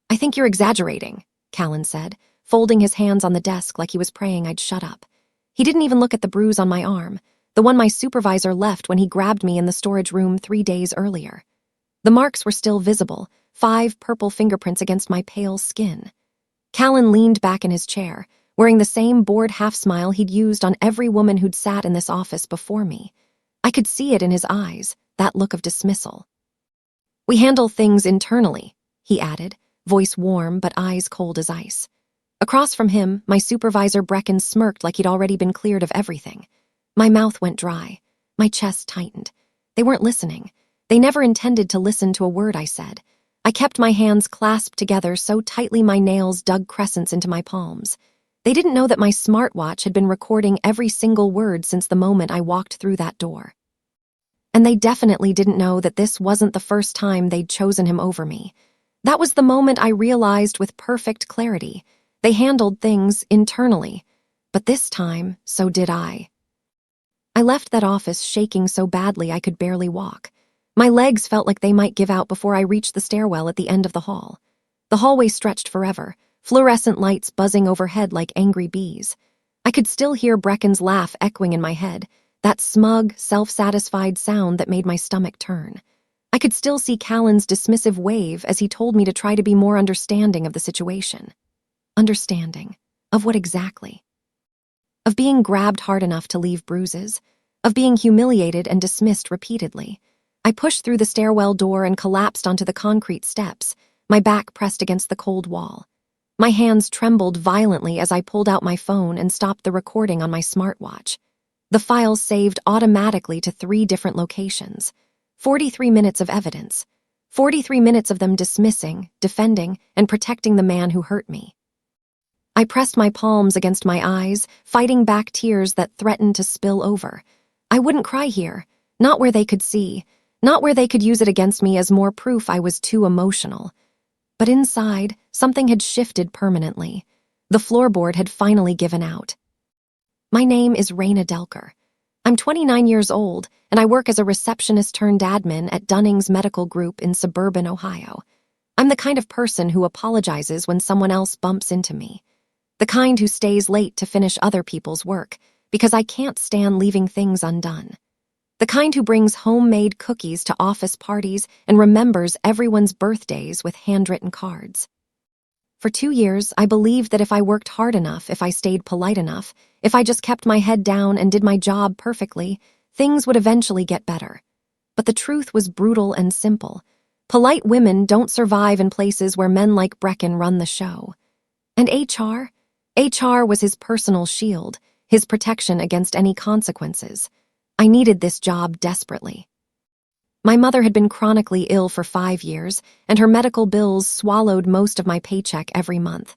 "I think you're exaggerating," Callan said, folding his hands on the desk like he was praying I'd shut up. He didn't even look at the bruise on my arm, the one my supervisor left when he grabbed me in the storage room 3 days earlier. The marks were still visible, 5 purple fingerprints against my pale skin. Callan leaned back in his chair, wearing the same bored half-smile he'd used on every woman who'd sat in this office before me. I could see it in his eyes, that look of dismissal. "We handle things internally," he added, voice warm but eyes cold as ice. Across from him, my supervisor Brecken smirked like he'd already been cleared of everything. My mouth went dry. My chest tightened. They weren't listening. They never intended to listen to a word I said. I kept my hands clasped together so tightly my nails dug crescents into my palms. They didn't know that my smartwatch had been recording every single word since the moment I walked through that door. And they definitely didn't know that this wasn't the first time they'd chosen him over me. That was the moment I realized with perfect clarity. They handled things internally, but this time, so did I. I left that office shaking so badly I could barely walk. My legs felt like they might give out before I reached the stairwell at the end of the hall. The hallway stretched forever, fluorescent lights buzzing overhead like angry bees. I could still hear Brecken's laugh echoing in my head, that smug, self-satisfied sound that made my stomach turn. I could still see Callan's dismissive wave as he told me to try to be more understanding of the situation. Understanding. Of what exactly? Of being grabbed hard enough to leave bruises. Of being humiliated and dismissed repeatedly. I pushed through the stairwell door and collapsed onto the concrete steps, my back pressed against the cold wall. My hands trembled violently as I pulled out my phone and stopped the recording on my smartwatch. The files saved automatically to 3 different locations. 43 minutes of evidence. 43 minutes of them dismissing, defending, and protecting the man who hurt me. I pressed my palms against my eyes, fighting back tears that threatened to spill over. I wouldn't cry here, not where they could see, not where they could use it against me as more proof I was too emotional. But inside, something had shifted permanently. The floorboard had finally given out. My name is Raina Delker. I'm 29 years old, and I work as a receptionist-turned-admin at Dunning's Medical Group in suburban Ohio. I'm the kind of person who apologizes when someone else bumps into me. The kind who stays late to finish other people's work, because I can't stand leaving things undone. The kind who brings homemade cookies to office parties and remembers everyone's birthdays with handwritten cards. For 2 years, I believed that if I worked hard enough, if I stayed polite enough, if I just kept my head down and did my job perfectly, things would eventually get better. But the truth was brutal and simple. Polite women don't survive in places where men like Brecken run the show. And HR? HR was his personal shield, his protection against any consequences. I needed this job desperately. My mother had been chronically ill for 5 years, and her medical bills swallowed most of my paycheck every month.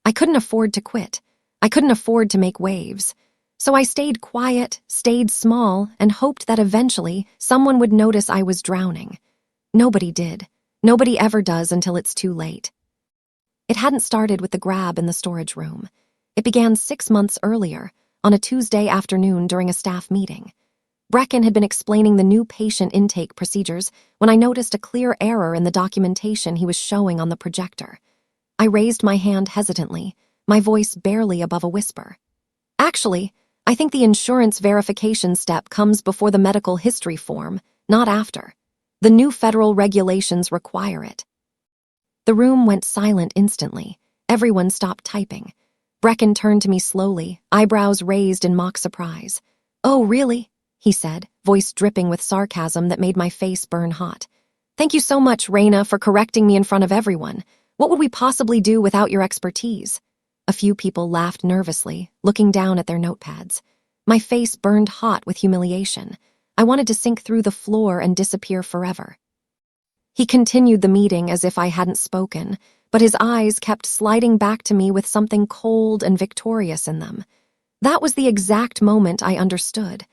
I couldn't afford to quit. I couldn't afford to make waves. So I stayed quiet, stayed small, and hoped that eventually someone would notice I was drowning. Nobody did. Nobody ever does until it's too late. It hadn't started with the grab in the storage room. It began 6 months earlier, on a Tuesday afternoon during a staff meeting. Brecken had been explaining the new patient intake procedures when I noticed a clear error in the documentation he was showing on the projector. I raised my hand hesitantly, my voice barely above a whisper. "Actually, I think the insurance verification step comes before the medical history form, not after. The new federal regulations require it." The room went silent instantly. Everyone stopped typing. Brecken turned to me slowly, eyebrows raised in mock surprise. "Oh, really?" he said, voice dripping with sarcasm that made my face burn hot. "Thank you so much, Raina, for correcting me in front of everyone. What would we possibly do without your expertise?" A few people laughed nervously, looking down at their notepads. My face burned hot with humiliation. I wanted to sink through the floor and disappear forever. He continued the meeting as if I hadn't spoken, but his eyes kept sliding back to me with something cold and victorious in them. That was the exact moment I understood.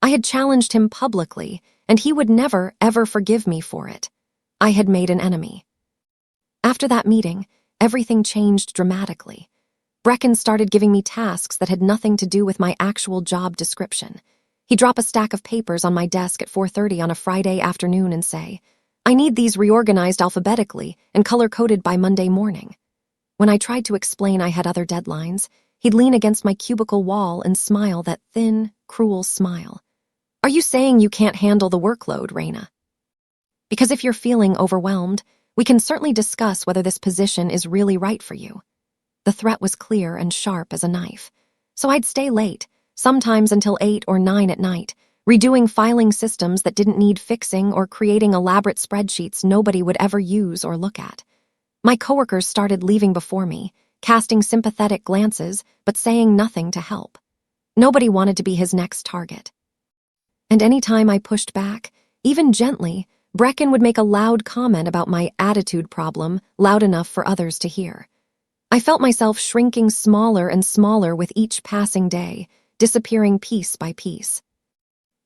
I had challenged him publicly, and he would never, ever forgive me for it. I had made an enemy. After that meeting, everything changed dramatically. Brecken started giving me tasks that had nothing to do with my actual job description. He'd drop a stack of papers on my desk at 4:30 on a Friday afternoon and say, I need these reorganized alphabetically and color-coded by Monday morning. When I tried to explain I had other deadlines, he'd lean against my cubicle wall and smile that thin, cruel smile. Are you saying you can't handle the workload, Raina? Because if you're feeling overwhelmed, we can certainly discuss whether this position is really right for you. The threat was clear and sharp as a knife. So I'd stay late, sometimes until 8 or 9 at night, redoing filing systems that didn't need fixing or creating elaborate spreadsheets nobody would ever use or look at. My coworkers started leaving before me, casting sympathetic glances but saying nothing to help. Nobody wanted to be his next target. And any time I pushed back, even gently, Brecken would make a loud comment about my attitude problem, loud enough for others to hear. I felt myself shrinking smaller and smaller with each passing day, disappearing piece by piece.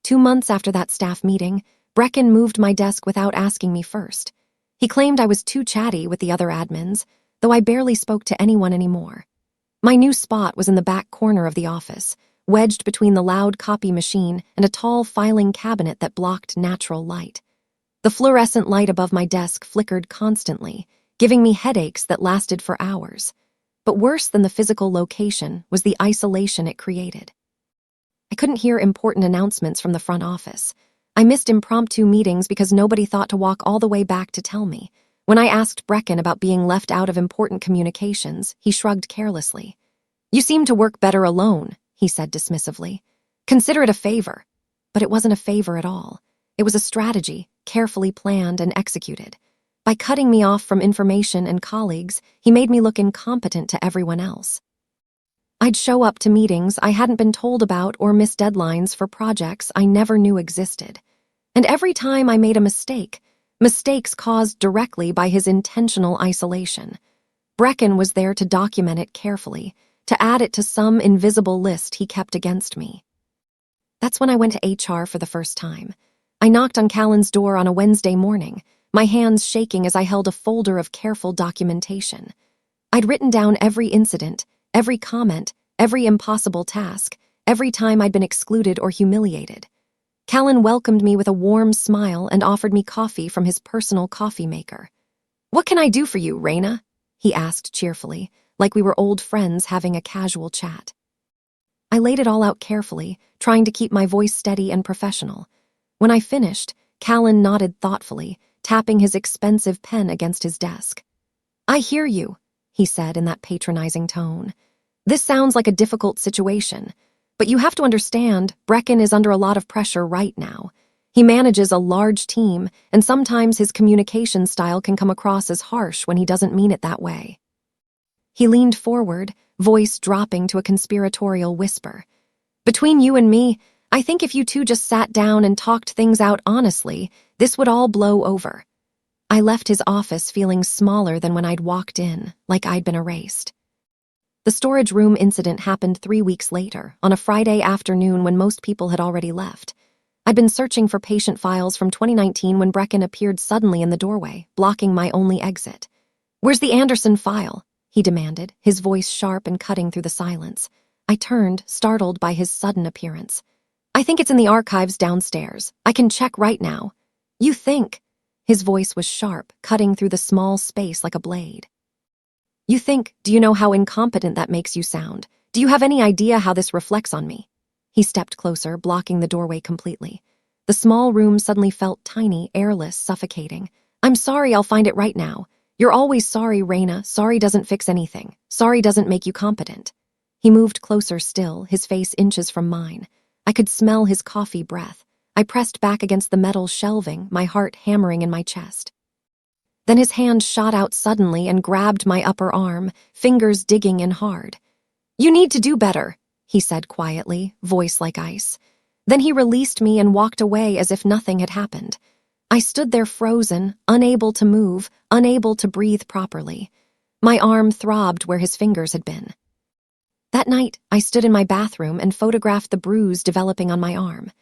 2 months after that staff meeting, Brecken moved my desk without asking me first. He claimed I was too chatty with the other admins, though I barely spoke to anyone anymore. My new spot was in the back corner of the office, wedged between the loud copy machine and a tall filing cabinet that blocked natural light. The fluorescent light above my desk flickered constantly, giving me headaches that lasted for hours. But worse than the physical location was the isolation it created. I couldn't hear important announcements from the front office. I missed impromptu meetings because nobody thought to walk all the way back to tell me. When I asked Brecken about being left out of important communications, he shrugged carelessly. "You seem to work better alone," he said dismissively. "Consider it a favor." But it wasn't a favor at all. It was a strategy, carefully planned and executed. By cutting me off from information and colleagues, he made me look incompetent to everyone else. I'd show up to meetings I hadn't been told about or miss deadlines for projects I never knew existed. And every time I made a mistake, mistakes caused directly by his intentional isolation, Brecken was there to document it carefully, to add it to some invisible list he kept against me. That's when I went to HR for the first time. I knocked on Callan's door on a Wednesday morning, my hands shaking as I held a folder of careful documentation. I'd written down every incident, every comment, every impossible task, every time I'd been excluded or humiliated. Callan welcomed me with a warm smile and offered me coffee from his personal coffee maker. "What can I do for you, Raina?" he asked cheerfully, like we were old friends having a casual chat. I laid it all out carefully, trying to keep my voice steady and professional. When I finished, Callan nodded thoughtfully, tapping his expensive pen against his desk. "I hear you," he said in that patronizing tone. "This sounds like a difficult situation, but you have to understand Brecken is under a lot of pressure right now. He manages a large team, and sometimes his communication style can come across as harsh when he doesn't mean it that way." He leaned forward, voice dropping to a conspiratorial whisper. "Between you and me, I think if you two just sat down and talked things out honestly, this would all blow over." I left his office feeling smaller than when I'd walked in, like I'd been erased. The storage room incident happened 3 weeks later, on a Friday afternoon when most people had already left. I'd been searching for patient files from 2019 when Brecken appeared suddenly in the doorway, blocking my only exit. "Where's the Anderson file?" he demanded, his voice sharp and cutting through the silence. I turned, startled by his sudden appearance. "I think it's in the archives downstairs. I can check right now." "You think?" His voice was sharp, cutting through the small space like a blade. "You think, do you know how incompetent that makes you sound? Do you have any idea how this reflects on me?" He stepped closer, blocking the doorway completely. The small room suddenly felt tiny, airless, suffocating. "I'm sorry, I'll find it right now. You're always sorry, Raina. Sorry doesn't fix anything. Sorry doesn't make you competent." He moved closer still, his face inches from mine. I could smell his coffee breath. I pressed back against the metal shelving, my heart hammering in my chest. Then his hand shot out suddenly and grabbed my upper arm, fingers digging in hard. "You need to do better," he said quietly, voice like ice. Then he released me and walked away as if nothing had happened. I stood there frozen, unable to move, unable to breathe properly. My arm throbbed where his fingers had been. That night, I stood in my bathroom and photographed the bruise developing on my arm.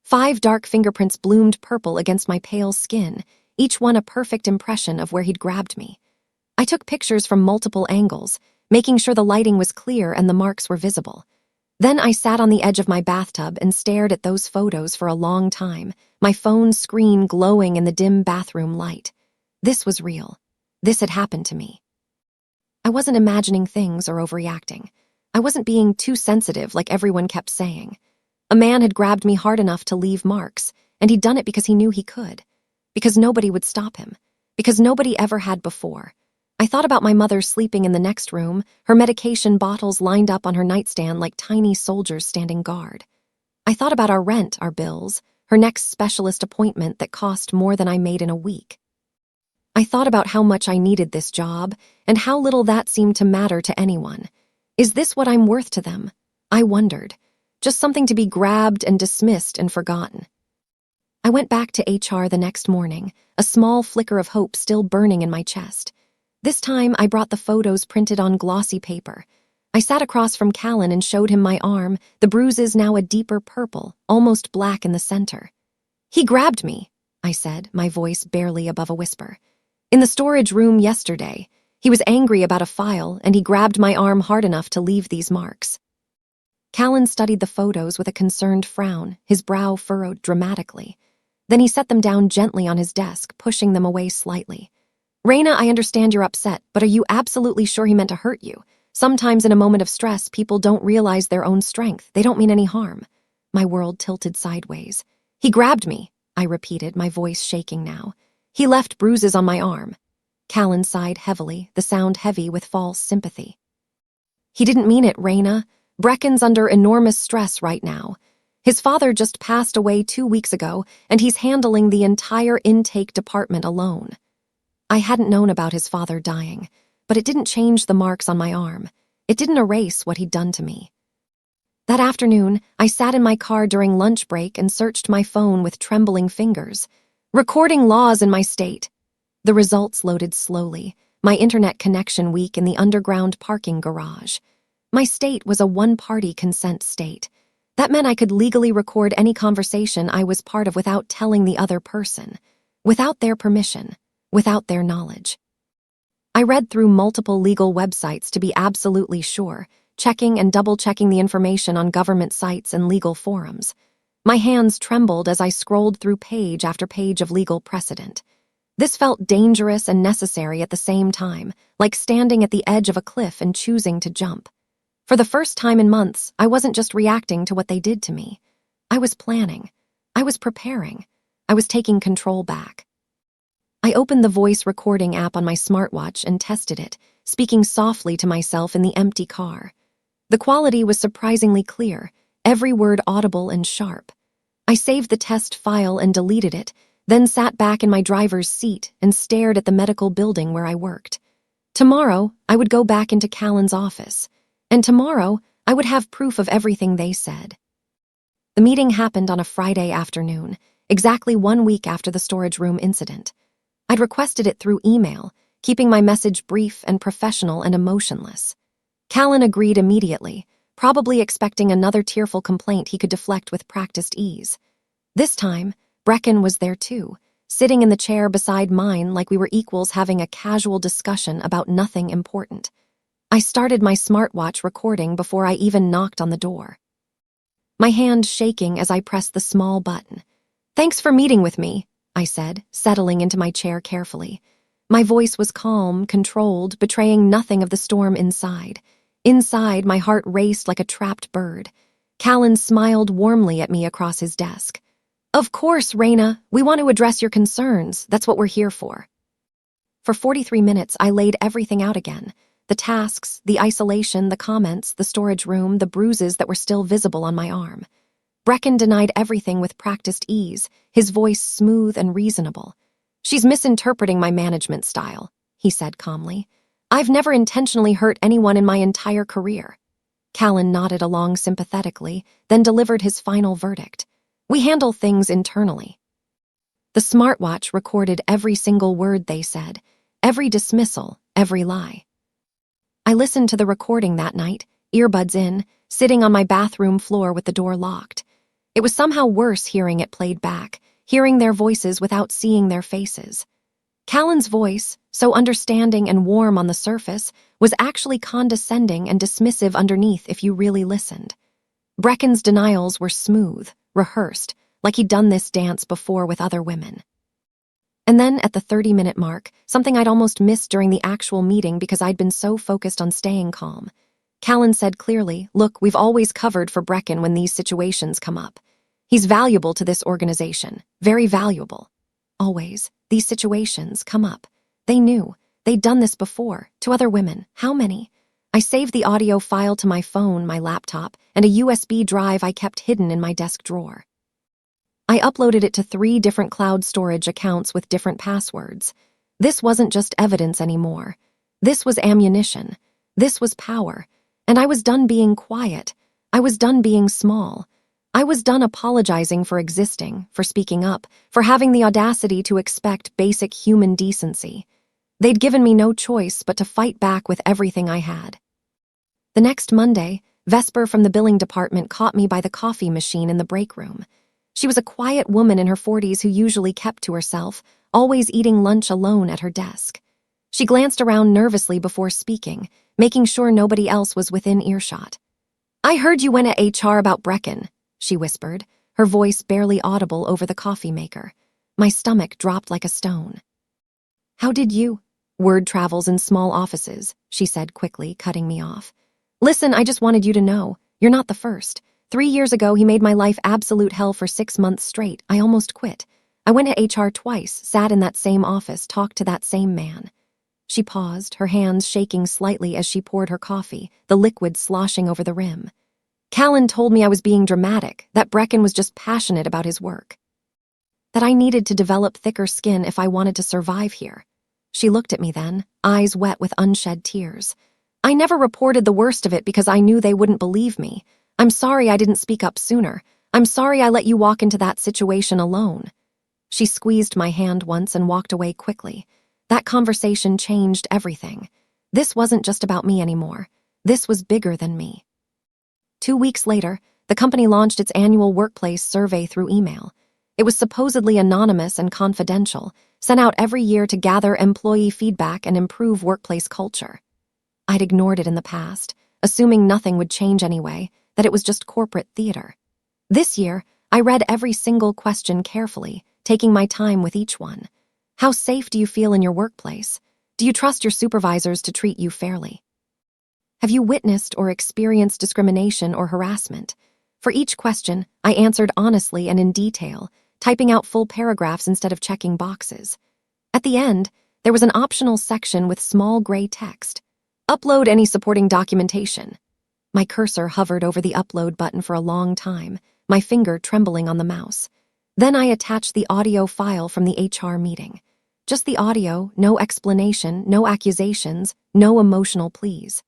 5 dark fingerprints bloomed purple against my pale skin, each one a perfect impression of where he'd grabbed me. I took pictures from multiple angles, making sure the lighting was clear and the marks were visible. Then I sat on the edge of my bathtub and stared at those photos for a long time, my phone screen glowing in the dim bathroom light. This was real. This had happened to me. I wasn't imagining things or overreacting. I wasn't being too sensitive like everyone kept saying. A man had grabbed me hard enough to leave marks, and he'd done it because he knew he could. Because nobody would stop him. Because nobody ever had before. I thought about my mother sleeping in the next room, her medication bottles lined up on her nightstand like tiny soldiers standing guard. I thought about our rent, our bills, her next specialist appointment that cost more than I made in a week. I thought about how much I needed this job, and how little that seemed to matter to anyone. Is this what I'm worth to them? I wondered. Just something to be grabbed and dismissed and forgotten. I went back to HR the next morning, a small flicker of hope still burning in my chest. This time, I brought the photos printed on glossy paper. I sat across from Callan and showed him my arm, the bruises now a deeper purple, almost black in the center. "He grabbed me," I said, my voice barely above a whisper. "In the storage room yesterday. He was angry about a file, and he grabbed my arm hard enough to leave these marks." Callan studied the photos with a concerned frown, his brow furrowed dramatically. Then he set them down gently on his desk, pushing them away slightly. "Raina, I understand you're upset, but are you absolutely sure he meant to hurt you? Sometimes in a moment of stress, people don't realize their own strength. They don't mean any harm." My world tilted sideways. "He grabbed me," I repeated, my voice shaking now. "He left bruises on my arm." Callan sighed heavily, the sound heavy with false sympathy. "He didn't mean it, Raina. Brecken's under enormous stress right now. His father just passed away 2 weeks ago, and he's handling the entire intake department alone." I hadn't known about his father dying, but it didn't change the marks on my arm. It didn't erase what he'd done to me. That afternoon, I sat in my car during lunch break and searched my phone with trembling fingers. Recording laws in my state. The results loaded slowly, my internet connection weak in the underground parking garage. My state was a one-party consent state. That meant I could legally record any conversation I was part of without telling the other person, without their permission, without their knowledge. I read through multiple legal websites to be absolutely sure, checking and double-checking the information on government sites and legal forums. My hands trembled as I scrolled through page after page of legal precedent. This felt dangerous and necessary at the same time, like standing at the edge of a cliff and choosing to jump. For the first time in months, I wasn't just reacting to what they did to me. I was planning. I was preparing. I was taking control back. I opened the voice recording app on my smartwatch and tested it, speaking softly to myself in the empty car. The quality was surprisingly clear, every word audible and sharp. I saved the test file and deleted it, then sat back in my driver's seat and stared at the medical building where I worked. Tomorrow, I would go back into Callan's office. And tomorrow, I would have proof of everything they said. The meeting happened on a Friday afternoon, exactly 1 week after the storage room incident. I'd requested it through email, keeping my message brief and professional and emotionless. Callan agreed immediately, probably expecting another tearful complaint he could deflect with practiced ease. This time, Brecken was there too, sitting in the chair beside mine like we were equals having a casual discussion about nothing important. I started my smartwatch recording before I even knocked on the door. My hand shaking as I pressed the small button. "Thanks for meeting with me," I said, settling into my chair carefully. My voice was calm, controlled, betraying nothing of the storm inside. Inside, my heart raced like a trapped bird. Callan smiled warmly at me across his desk. "Of course, Raina, we want to address your concerns. That's what we're here for." For 43 minutes, I laid everything out again. The tasks, the isolation, the comments, the storage room, the bruises that were still visible on my arm. Brecken denied everything with practiced ease, his voice smooth and reasonable. "She's misinterpreting my management style," he said calmly. "I've never intentionally hurt anyone in my entire career." Callan nodded along sympathetically, then delivered his final verdict. "We handle things internally." The smartwatch recorded every single word they said, every dismissal, every lie. I listened to the recording that night, earbuds in, sitting on my bathroom floor with the door locked. It was somehow worse hearing it played back, hearing their voices without seeing their faces. Callan's voice, so understanding and warm on the surface, was actually condescending and dismissive underneath if you really listened. Brecken's denials were smooth, rehearsed, like he'd done this dance before with other women. And then, at the 30-minute mark, something I'd almost missed during the actual meeting because I'd been so focused on staying calm, Callan said clearly, "Look, we've always covered for Brecken when these situations come up. He's valuable to this organization, very valuable. Always, these situations come up. They knew. They'd done this before, to other women. How many? I saved the audio file to my phone, my laptop, and a USB drive I kept hidden in my desk drawer. I uploaded it to 3 different cloud storage accounts with different passwords. This wasn't just evidence anymore. This was ammunition. This was power. And I was done being quiet. I was done being small. I was done apologizing for existing, for speaking up, for having the audacity to expect basic human decency. They'd given me no choice but to fight back with everything I had. The next Monday, Vesper from the billing department caught me by the coffee machine in the break room. She was a quiet woman in her 40s who usually kept to herself, always eating lunch alone at her desk. She glanced around nervously before speaking, making sure nobody else was within earshot. "I heard you went at HR about Brecken," she whispered, her voice barely audible over the coffee maker. My stomach dropped like a stone. "How did you?" "Word travels in small offices," she said quickly, cutting me off. "Listen, I just wanted you to know. You're not the first. 3 years ago, he made my life absolute hell for 6 months straight. I almost quit. I went to HR twice, sat in that same office, talked to that same man." She paused, her hands shaking slightly as she poured her coffee, the liquid sloshing over the rim. "Callan told me I was being dramatic, that Brecken was just passionate about his work. That I needed to develop thicker skin if I wanted to survive here." She looked at me then, eyes wet with unshed tears. "I never reported the worst of it because I knew they wouldn't believe me. I'm sorry I didn't speak up sooner. I'm sorry I let you walk into that situation alone." She squeezed my hand once and walked away quickly. That conversation changed everything. This wasn't just about me anymore. This was bigger than me. 2 weeks later, the company launched its annual workplace survey through email. It was supposedly anonymous and confidential, sent out every year to gather employee feedback and improve workplace culture. I'd ignored it in the past, assuming nothing would change anyway, that it was just corporate theater. This year, I read every single question carefully, taking my time with each one. How safe do you feel in your workplace? Do you trust your supervisors to treat you fairly? Have you witnessed or experienced discrimination or harassment? For each question, I answered honestly and in detail, typing out full paragraphs instead of checking boxes. At the end, there was an optional section with small gray text. "Upload any supporting documentation." My cursor hovered over the upload button for a long time, my finger trembling on the mouse. Then I attached the audio file from the HR meeting. Just the audio, no explanation, no accusations, no emotional pleas.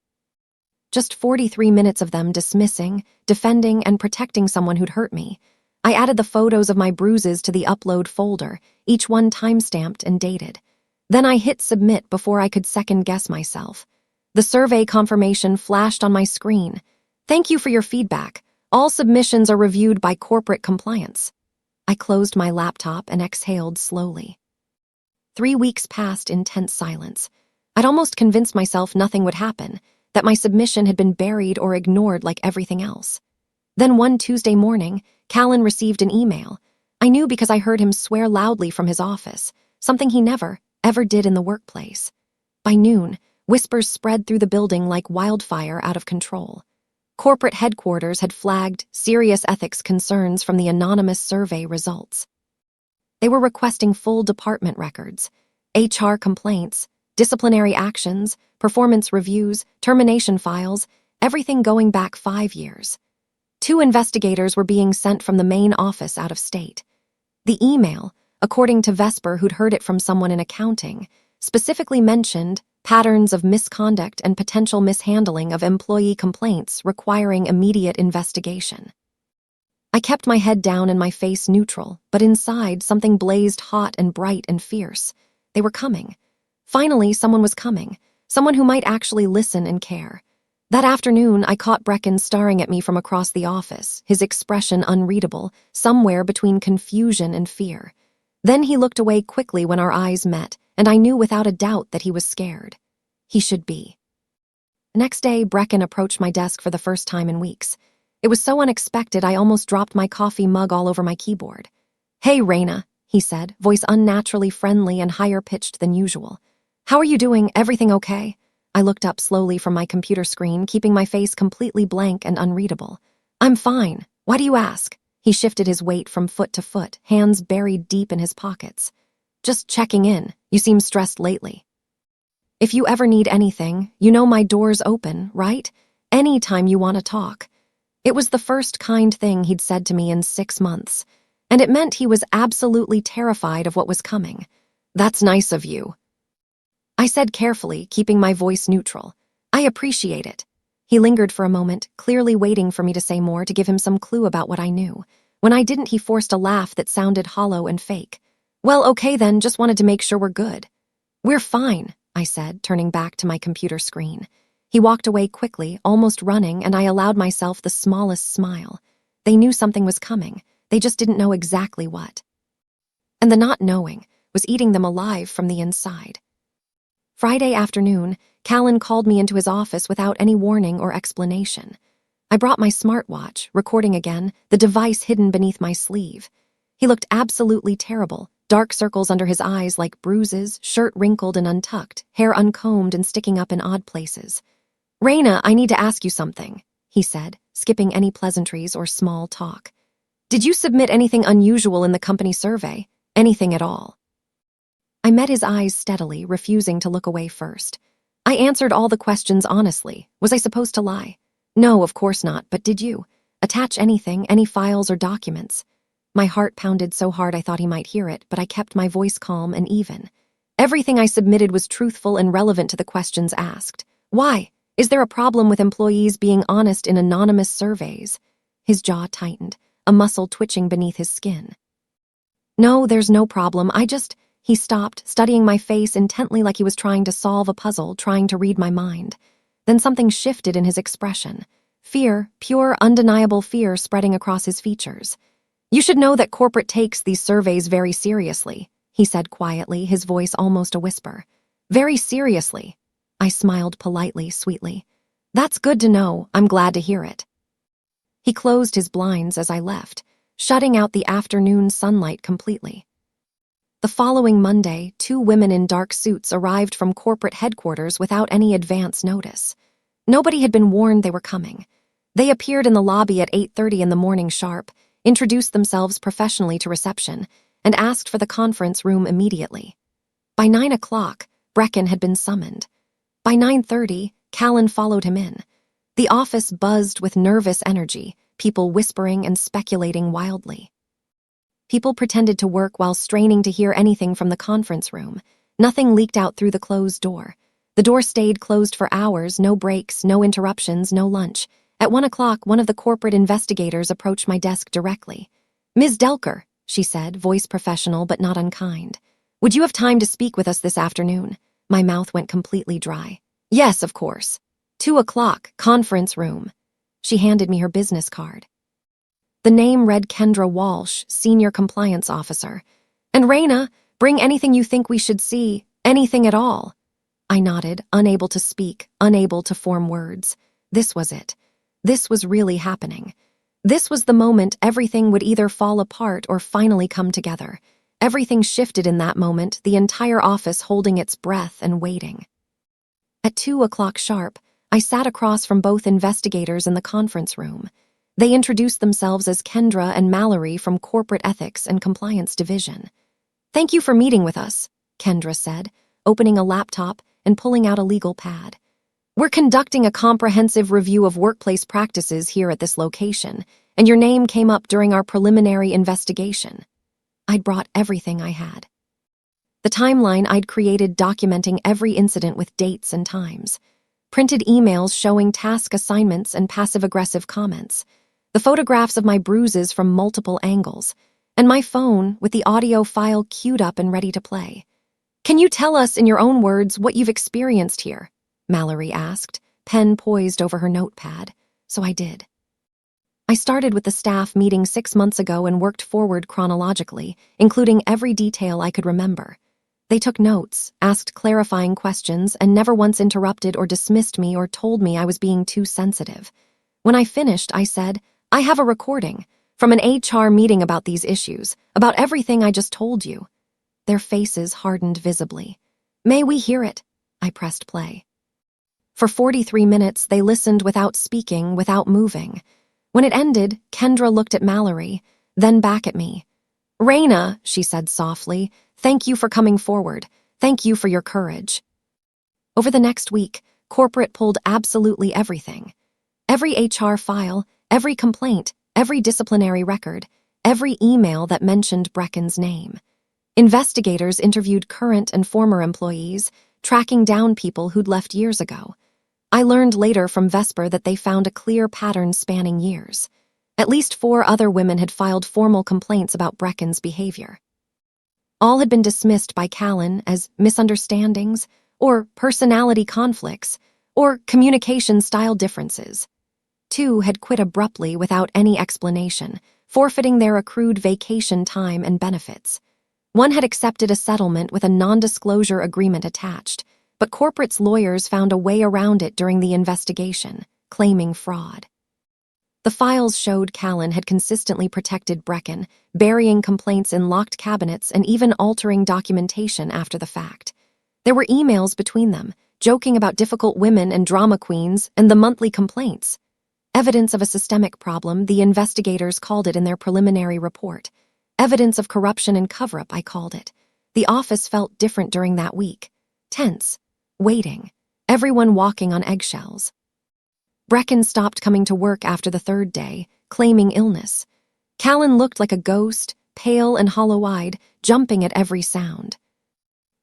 Just 43 minutes of them dismissing, defending, and protecting someone who'd hurt me. I added the photos of my bruises to the upload folder, each one time-stamped and dated. Then I hit submit before I could second-guess myself. The survey confirmation flashed on my screen. "Thank you for your feedback. All submissions are reviewed by corporate compliance." I closed my laptop and exhaled slowly. 3 weeks passed in tense silence. I'd almost convinced myself nothing would happen, that my submission had been buried or ignored like everything else. Then one Tuesday morning, Callan received an email. I knew because I heard him swear loudly from his office, something he never, ever did in the workplace. By noon, whispers spread through the building like wildfire out of control. Corporate headquarters had flagged serious ethics concerns from the anonymous survey results. They were requesting full department records, HR complaints, disciplinary actions, performance reviews, termination files, everything going back 5 years. 2 investigators were being sent from the main office out of state. The email, according to Vesper, who'd heard it from someone in accounting, specifically mentioned patterns of misconduct and potential mishandling of employee complaints requiring immediate investigation. I kept my head down and my face neutral, but inside something blazed hot and bright and fierce. They were coming. Finally, someone was coming, someone who might actually listen and care. That afternoon, I caught Brecken staring at me from across the office, his expression unreadable, somewhere between confusion and fear. Then he looked away quickly when our eyes met, and I knew without a doubt that he was scared. He should be. Next day, Brecken approached my desk for the first time in weeks. It was so unexpected I almost dropped my coffee mug all over my keyboard. "Hey, Raina," he said, voice unnaturally friendly and higher-pitched than usual. "How are you doing? Everything okay?" I looked up slowly from my computer screen, keeping my face completely blank and unreadable. "I'm fine. Why do you ask?" He shifted his weight from foot to foot, hands buried deep in his pockets. "Just checking in. You seem stressed lately. If you ever need anything, you know my door's open, right? Anytime you want to talk." It was the first kind thing he'd said to me in 6 months, and it meant he was absolutely terrified of what was coming. "That's nice of you," I said carefully, keeping my voice neutral. "I appreciate it." He lingered for a moment, clearly waiting for me to say more to give him some clue about what I knew. When I didn't, he forced a laugh that sounded hollow and fake. "Well, okay then, just wanted to make sure we're good." "We're fine," I said, turning back to my computer screen. He walked away quickly, almost running, and I allowed myself the smallest smile. They knew something was coming. They just didn't know exactly what. And the not knowing was eating them alive from the inside. Friday afternoon, Callan called me into his office without any warning or explanation. I brought my smartwatch, recording again, the device hidden beneath my sleeve. He looked absolutely terrible, dark circles under his eyes like bruises, shirt wrinkled and untucked, hair uncombed and sticking up in odd places. "Raina, I need to ask you something," he said, skipping any pleasantries or small talk. "Did you submit anything unusual in the company survey? Anything at all?" I met his eyes steadily, refusing to look away first. I answered all the questions honestly. Was I supposed to lie? "No, of course not, but did you? Attach anything, any files or documents?" My heart pounded so hard I thought he might hear it, but I kept my voice calm and even. "Everything I submitted was truthful and relevant to the questions asked." "Why? Is there a problem with employees being honest in anonymous surveys?" His jaw tightened, a muscle twitching beneath his skin. "No, there's no problem. He stopped, studying my face intently like he was trying to solve a puzzle, trying to read my mind. Then something shifted in his expression. Fear, pure, undeniable fear spreading across his features. "You should know that corporate takes these surveys very seriously," he said quietly, his voice almost a whisper. "Very seriously." I smiled politely, sweetly. "That's good to know. I'm glad to hear it." He closed his blinds as I left, shutting out the afternoon sunlight completely. The following Monday, 2 women in dark suits arrived from corporate headquarters without any advance notice. Nobody had been warned they were coming. They appeared in the lobby at 8:30 in the morning sharp, introduced themselves professionally to reception, and asked for the conference room immediately. By 9 o'clock, Brecken had been summoned. By 9:30, Callan followed him in. The office buzzed with nervous energy, people whispering and speculating wildly. People pretended to work while straining to hear anything from the conference room. Nothing leaked out through the closed door. The door stayed closed for hours, no breaks, no interruptions, no lunch. At 1 o'clock, one of the corporate investigators approached my desk directly. "Ms. Delker," she said, voice professional but not unkind. "Would you have time to speak with us this afternoon?" My mouth went completely dry. "Yes, of course. 2 o'clock, conference room." She handed me her business card. The name read Kendra Walsh, Senior Compliance Officer. "And Raina, bring anything you think we should see, anything at all." I nodded, unable to speak, unable to form words. This was it. This was really happening. This was the moment everything would either fall apart or finally come together. Everything shifted in that moment, the entire office holding its breath and waiting. At 2 o'clock sharp, I sat across from both investigators in the conference room. They introduced themselves as Kendra and Mallory from Corporate Ethics and Compliance Division. "Thank you for meeting with us," Kendra said, opening a laptop and pulling out a legal pad. "We're conducting a comprehensive review of workplace practices here at this location, and your name came up during our preliminary investigation." I'd brought everything I had. The timeline I'd created documenting every incident with dates and times. Printed emails showing task assignments and passive-aggressive comments. The photographs of my bruises from multiple angles, and my phone with the audio file queued up and ready to play. "Can you tell us in your own words what you've experienced here?" Mallory asked, pen poised over her notepad. So I did. I started with the staff meeting 6 months ago and worked forward chronologically, including every detail I could remember. They took notes, asked clarifying questions, and never once interrupted or dismissed me or told me I was being too sensitive. When I finished, I said, I have a recording from an HR meeting about these issues, about everything I just told you." Their faces hardened visibly. "May we hear it?" I pressed play. For 43 minutes, they listened without speaking, without moving. When it ended, Kendra looked at Mallory, then back at me. "Raina," she said softly, "thank you for coming forward. Thank you for your courage." Over the next week, corporate pulled absolutely everything. Every HR file, every complaint, every disciplinary record, every email that mentioned Brecken's name. Investigators interviewed current and former employees, tracking down people who'd left years ago. I learned later from Vesper that they found a clear pattern spanning years. At least 4 other women had filed formal complaints about Brecken's behavior. All had been dismissed by Callan as misunderstandings, or personality conflicts, or communication style differences. 2 had quit abruptly without any explanation, forfeiting their accrued vacation time and benefits. 1 had accepted a settlement with a non-disclosure agreement attached, but corporate's lawyers found a way around it during the investigation, claiming fraud. The files showed Callan had consistently protected Brecken, burying complaints in locked cabinets and even altering documentation after the fact. There were emails between them, joking about difficult women and drama queens and the monthly complaints. Evidence of a systemic problem, the investigators called it in their preliminary report. Evidence of corruption and cover-up, I called it. The office felt different during that week. Tense. Waiting. Everyone walking on eggshells. Brecken stopped coming to work after the 3rd day, claiming illness. Callan looked like a ghost, pale and hollow-eyed, jumping at every sound.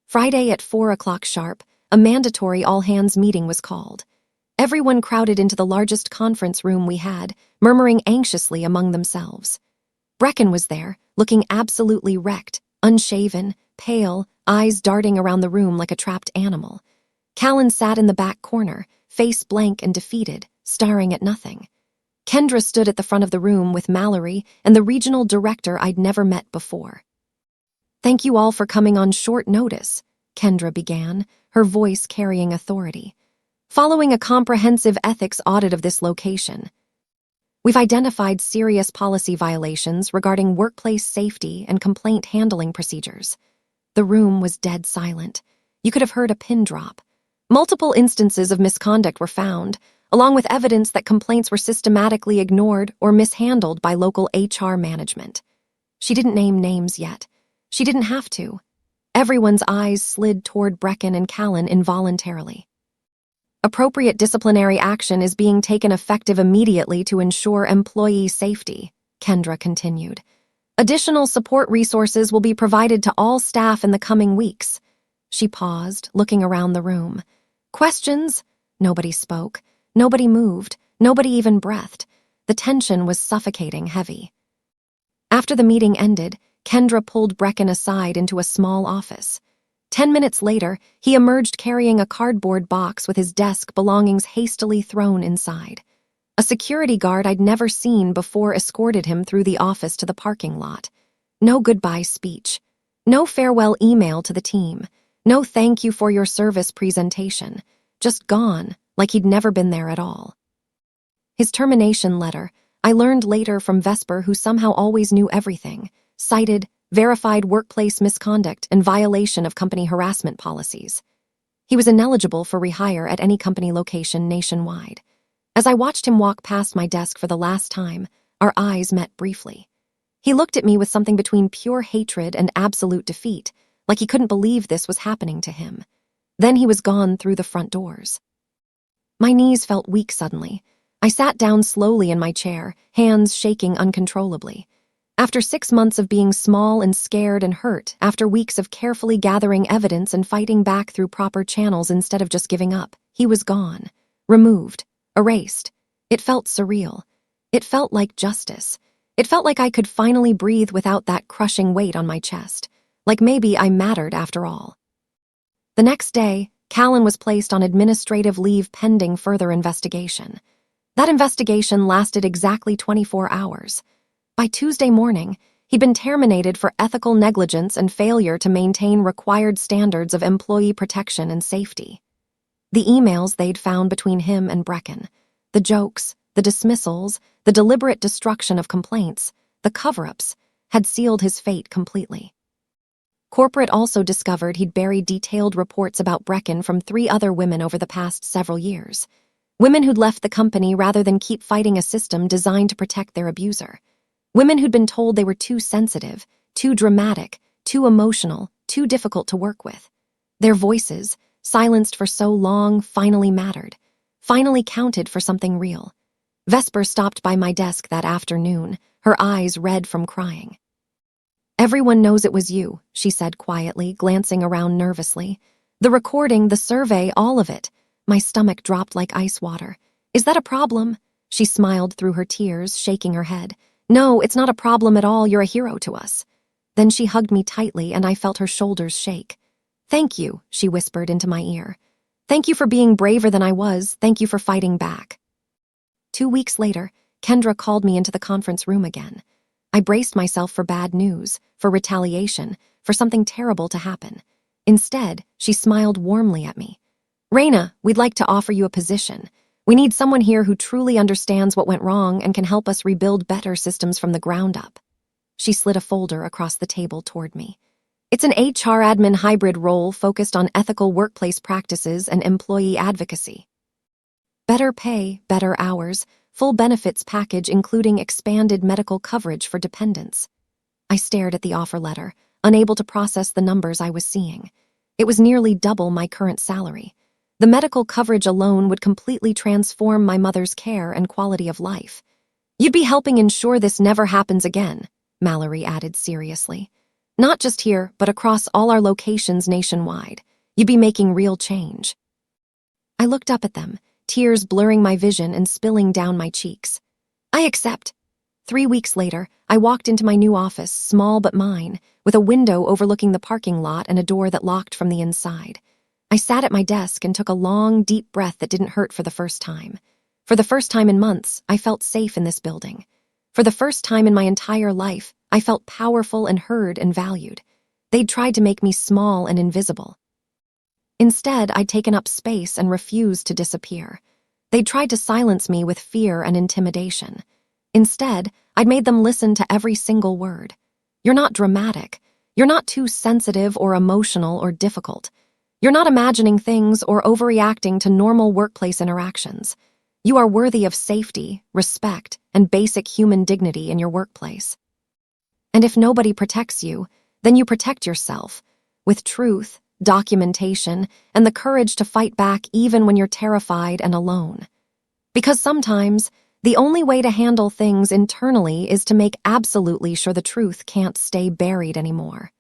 Friday at 4 o'clock sharp, a mandatory all-hands meeting was called. Everyone crowded into the largest conference room we had, murmuring anxiously among themselves. Brecken was there, looking absolutely wrecked, unshaven, pale, eyes darting around the room like a trapped animal. Callan sat in the back corner, face blank and defeated, staring at nothing. Kendra stood at the front of the room with Mallory and the regional director I'd never met before. "Thank you all for coming on short notice," Kendra began, her voice carrying authority. "Following a comprehensive ethics audit of this location, we've identified serious policy violations regarding workplace safety and complaint handling procedures." The room was dead silent. You could have heard a pin drop. Multiple instances of misconduct were found, along with evidence that complaints were systematically ignored or mishandled by local HR management. She didn't name names yet. She didn't have to. Everyone's eyes slid toward Brecken and Callan involuntarily. "Appropriate disciplinary action is being taken effective immediately to ensure employee safety," Kendra continued. "Additional support resources will be provided to all staff in the coming weeks." She paused, looking around the room. "Questions?" Nobody spoke. Nobody moved. Nobody even breathed. The tension was suffocating heavy. After the meeting ended, Kendra pulled Brecken aside into a small office. 10 minutes later, he emerged carrying a cardboard box with his desk belongings hastily thrown inside. A security guard I'd never seen before escorted him through the office to the parking lot. No goodbye speech. No farewell email to the team. No thank you for your service presentation. Just gone, like he'd never been there at all. His termination letter, I learned later from Vesper, who somehow always knew everything, cited verified workplace misconduct and violation of company harassment policies. He was ineligible for rehire at any company location nationwide. As I watched him walk past my desk for the last time, our eyes met briefly. He looked at me with something between pure hatred and absolute defeat, like he couldn't believe this was happening to him. Then he was gone through the front doors. My knees felt weak suddenly. I sat down slowly in my chair, hands shaking uncontrollably. After 6 months of being small and scared and hurt, after weeks of carefully gathering evidence and fighting back through proper channels instead of just giving up, he was gone, removed, erased. It felt surreal. It felt like justice. It felt like I could finally breathe without that crushing weight on my chest, like maybe I mattered after all. The next day, Callan was placed on administrative leave pending further investigation. That investigation lasted exactly 24 hours. By Tuesday morning, he'd been terminated for ethical negligence and failure to maintain required standards of employee protection and safety. The emails they'd found between him and Brecken, the jokes, the dismissals, the deliberate destruction of complaints, the cover-ups, had sealed his fate completely. Corporate also discovered he'd buried detailed reports about Brecken from 3 other women over the past several years. Women who'd left the company rather than keep fighting a system designed to protect their abuser. Women who'd been told they were too sensitive, too dramatic, too emotional, too difficult to work with. Their voices, silenced for so long, finally mattered, finally counted for something real. Vesper stopped by my desk that afternoon, her eyes red from crying. "Everyone knows it was you," she said quietly, glancing around nervously. "The recording, the survey, all of it." My stomach dropped like ice water. "Is that a problem?" She smiled through her tears, shaking her head. "No, it's not a problem at all. You're a hero to us." Then she hugged me tightly and I felt her shoulders shake. "Thank you," she whispered into my ear. "Thank you for being braver than I was. Thank you for fighting back." 2 weeks later, Kendra called me into the conference room again. I braced myself for bad news, for retaliation, for something terrible to happen. Instead, she smiled warmly at me. "Raina, we'd like to offer you a position. We need someone here who truly understands what went wrong and can help us rebuild better systems from the ground up." She slid a folder across the table toward me. "It's an HR admin hybrid role focused on ethical workplace practices and employee advocacy. Better pay, better hours, full benefits package including expanded medical coverage for dependents." I stared at the offer letter, unable to process the numbers I was seeing. It was nearly double my current salary. The medical coverage alone would completely transform my mother's care and quality of life. "You'd be helping ensure this never happens again," Mallory added seriously. "Not just here, but across all our locations nationwide. You'd be making real change." I looked up at them, tears blurring my vision and spilling down my cheeks. "I accept." 3 weeks later, I walked into my new office, small but mine, with a window overlooking the parking lot and a door that locked from the inside. I sat at my desk and took a long, deep breath that didn't hurt for the first time. For the first time in months, I felt safe in this building. For the first time in my entire life, I felt powerful and heard and valued. They'd tried to make me small and invisible. Instead, I'd taken up space and refused to disappear. They'd tried to silence me with fear and intimidation. Instead, I'd made them listen to every single word. "You're not dramatic. You're not too sensitive or emotional or difficult. You're not imagining things or overreacting to normal workplace interactions. You are worthy of safety, respect, and basic human dignity in your workplace. And if nobody protects you, then you protect yourself, with truth, documentation, and the courage to fight back even when you're terrified and alone. Because sometimes, the only way to handle things internally is to make absolutely sure the truth can't stay buried anymore."